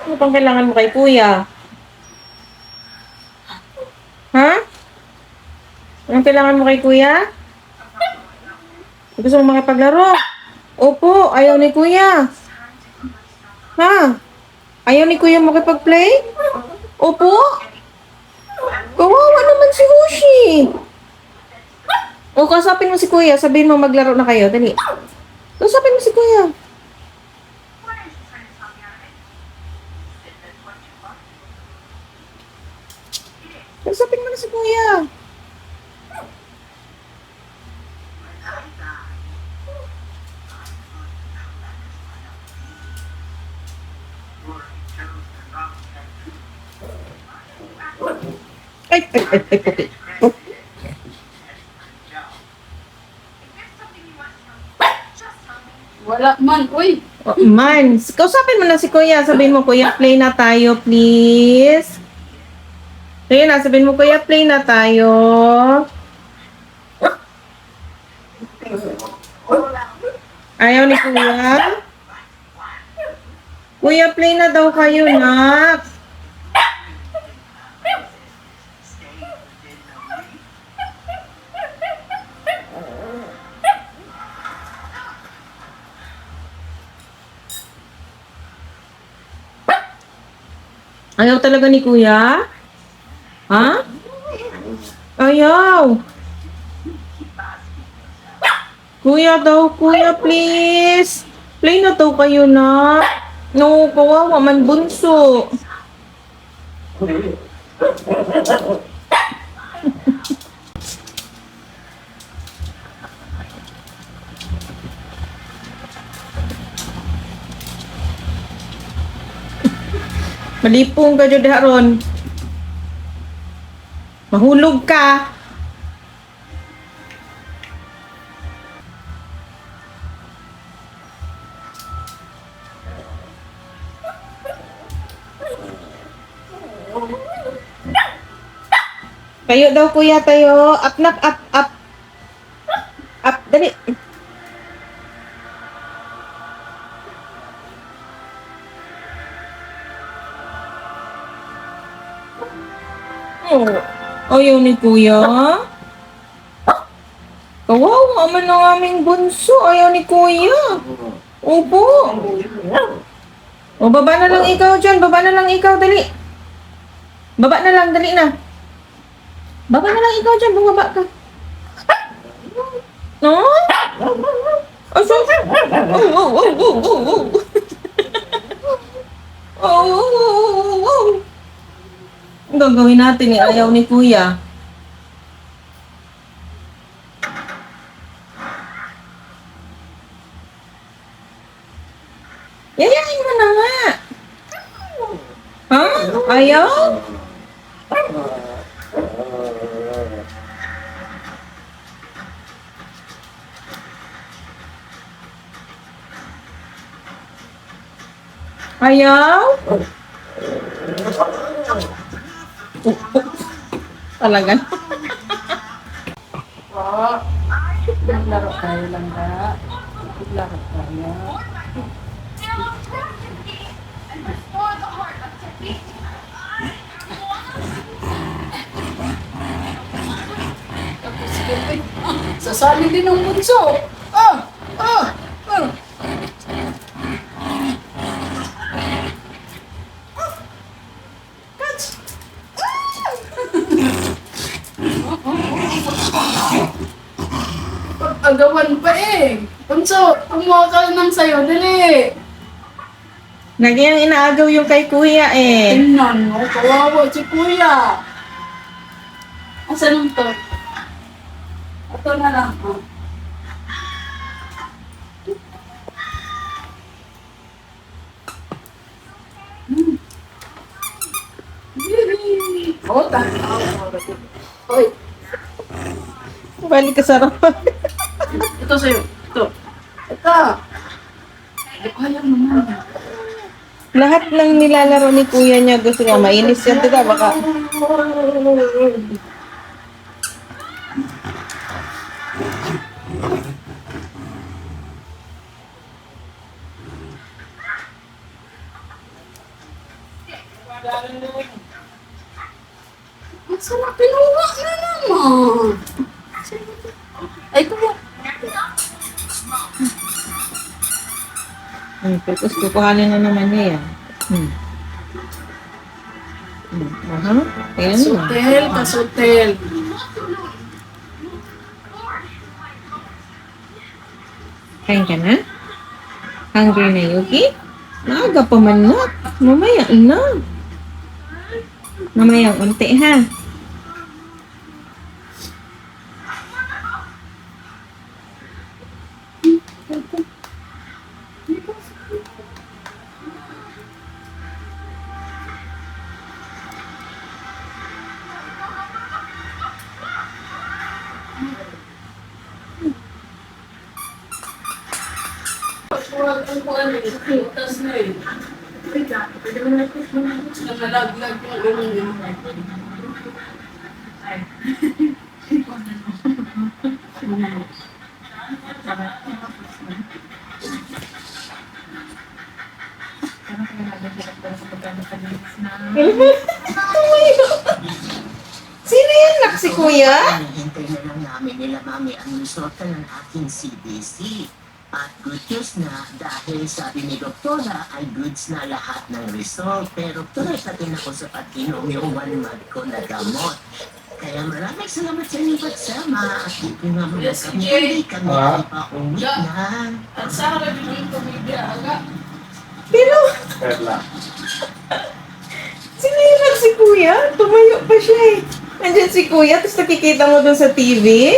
Ano pang kailangan mo kay kuya? Ha? Anong kailangan mo kay kuya? Gusto mo makipaglaro? Opo, ayaw ni kuya. Ha? Ayaw ni kuya makipag-play? Opo? Kawawa naman si Hoshi. O, kasapin mo si kuya. Sabihin mo maglaro na kayo. Dali. Kasapin mo si kuya. Kasapin mo na si kuya. Ay, puti. Wala man, uy. Oh, man, kausapin mo na si kuya. Sabihin mo, kuya, play na tayo, please. Sige na, sabihin mo, kuya, play na tayo. Ayaw ni kuya? Kuya, play na daw kayo, nak. Ayaw talaga ni kuya? Ha? Ayaw. Kuya daw, kuya, please. Play na daw kayo, na. No, kawawa man bunso. Malipong ka dyan haron. Mahulog ka. Tayo daw kuya, tayo. Up, nak, up, up. Up, dali. Oh, ayaw ni kuya. Kawawa man ang aming bunso. Ayaw ni kuya. Opo. O, baba na lang ikaw dyan. Baba na lang ikaw, dali. Baba na lang, dali na. Baba na lang ikaw dyan. Bumaba ka. No? Oh, so, oh. Ang gagawin natin eh. Ayaw ni kuya. Yayain mo na nga. Ha? Ayaw? Ayaw? Talaga. Maglaro tayo lang ba? Maglaro tayo. Tapos uy, sasali din ng bunso. Ah! Ah! Ah! Catch! Pag-agawan pa eh. Bunso, kumuha ka ng sayo, dali. Nagyang inaagaw yung kay kuya eh. Tingnan mo, kawawa si kuya. Asan ang to? Ito na lang. Oh. Oh, tanaw. Hoy, Balik ka sa harapan. ito sa'yo. Ito. Ito. Ayaw naman. Lahat ng nilalaro ni kuya niya gusto niya. Mainis yan. Tita, baka. Masarap pinuha na naman. Ay, kuya. Tapos kukuhanin na naman niya yan. Aha. Ayan na. Kasutel, kasutel. Kain ka na? Hungry na, Yuki? Maaga pa man na. Mamaya na. Mamaya unti, ha? Utas na eh. Nalaglag yung ano yun. Sino yan, nak si kuya? Hinihintay na lang namin nila mami ang resulta ng aking CBC. At good news na dahil sabi ni doktora ay goods na lahat ng result. Pero tuloy pa din ako sa pag-inom yung 1 month ko na gamot. Kaya maraming salamat sa inyong pagsama at dito nga muna Yes, kami. Jay. Hindi kami ay pauwi na. At sa harap yung pamilya, aga. Pero, sino yan, nak si kuya? Tumayo pa siya eh. Nandyan si kuya, tapos nakikita mo dun sa TV?